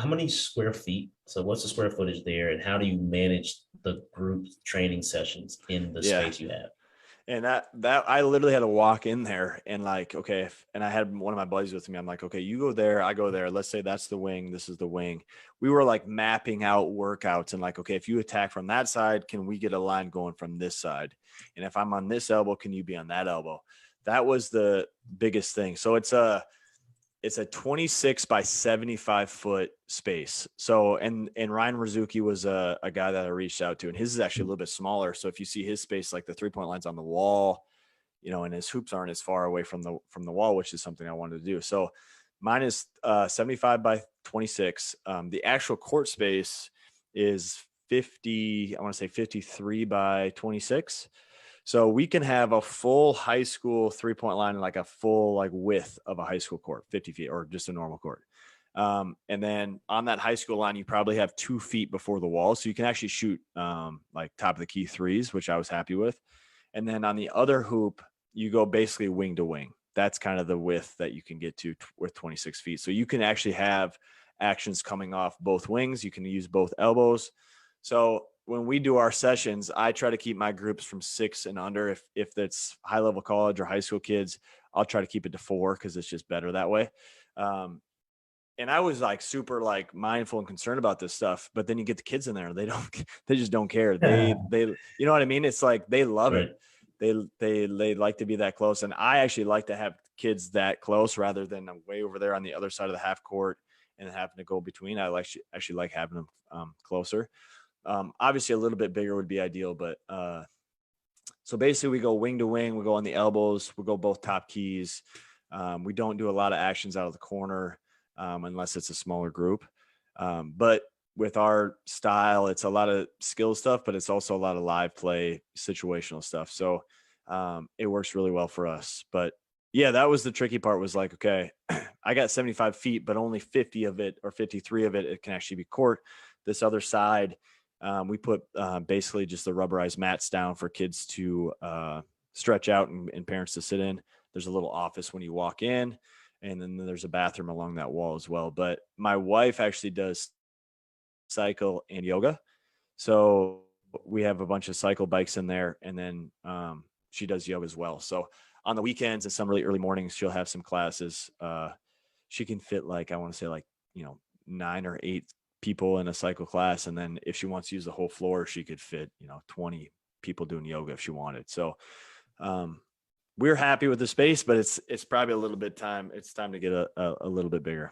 how many square feet? So what's the square footage there, and how do you manage the group training sessions in the Yeah. space you have? And that I literally had to walk in there and like, okay, and I had one of my buddies with me. I'm like, okay, you go there, I go there. Let's say that's the wing. This is the wing. We were like mapping out workouts and like, okay, if you attack from that side, can we get a line going from this side? And if I'm on this elbow, can you be on that elbow? That was the biggest thing. So it's a 26 by 75 foot space. So, and Ryan Rizuki was a guy that I reached out to, and his is actually a little bit smaller. So if you see his space, like the 3-point line's on the wall, and his hoops aren't as far away from the wall, which is something I wanted to do. So mine is 75 by 26. The actual court space is 50, I want to say 53 by 26. So we can have a full high school 3-point line, like a full like width of a high school court, 50 feet, or just a normal court. And then on that high school line, you probably have 2 feet before the wall. So you can actually shoot like top of the key threes, which I was happy with. And then on the other hoop, you go basically wing to wing. That's kind of the width that you can get to with 26 feet. So you can actually have actions coming off both wings. You can use both elbows. So when we do our sessions, I try to keep my groups from 6 and under. If it's high level college or high school kids, I'll try to keep it to 4 because it's just better that way. And I was like super like mindful and concerned about this stuff, but then you get the kids in there, they just don't care. You know what I mean? It's like, they love Right. it. They like to be that close. And I actually like to have kids that close rather than way over there on the other side of the half court and having to go between. I actually like having them closer. Obviously a little bit bigger would be ideal, but so basically we go wing to wing, we go on the elbows, we go both top keys. We don't do a lot of actions out of the corner unless it's a smaller group. But with our style, it's a lot of skill stuff, but it's also a lot of live play, situational stuff. So it works really well for us. But yeah, that was the tricky part, was like, okay, I got 75 feet, but only 50 of it or 53 of it can actually be court. This other side, we put basically just the rubberized mats down for kids to stretch out and parents to sit in. There's a little office when you walk in, and then there's a bathroom along that wall as well. But my wife actually does cycle and yoga. So we have a bunch of cycle bikes in there, and then she does yoga as well. So on the weekends and some really early mornings, she'll have some classes. She can fit like, I want to say like, 9 or 8 people in a cycle class. And then if she wants to use the whole floor, she could fit, 20 people doing yoga if she wanted. So we're happy with the space, but it's probably a little bit time. It's time to get a little bit bigger.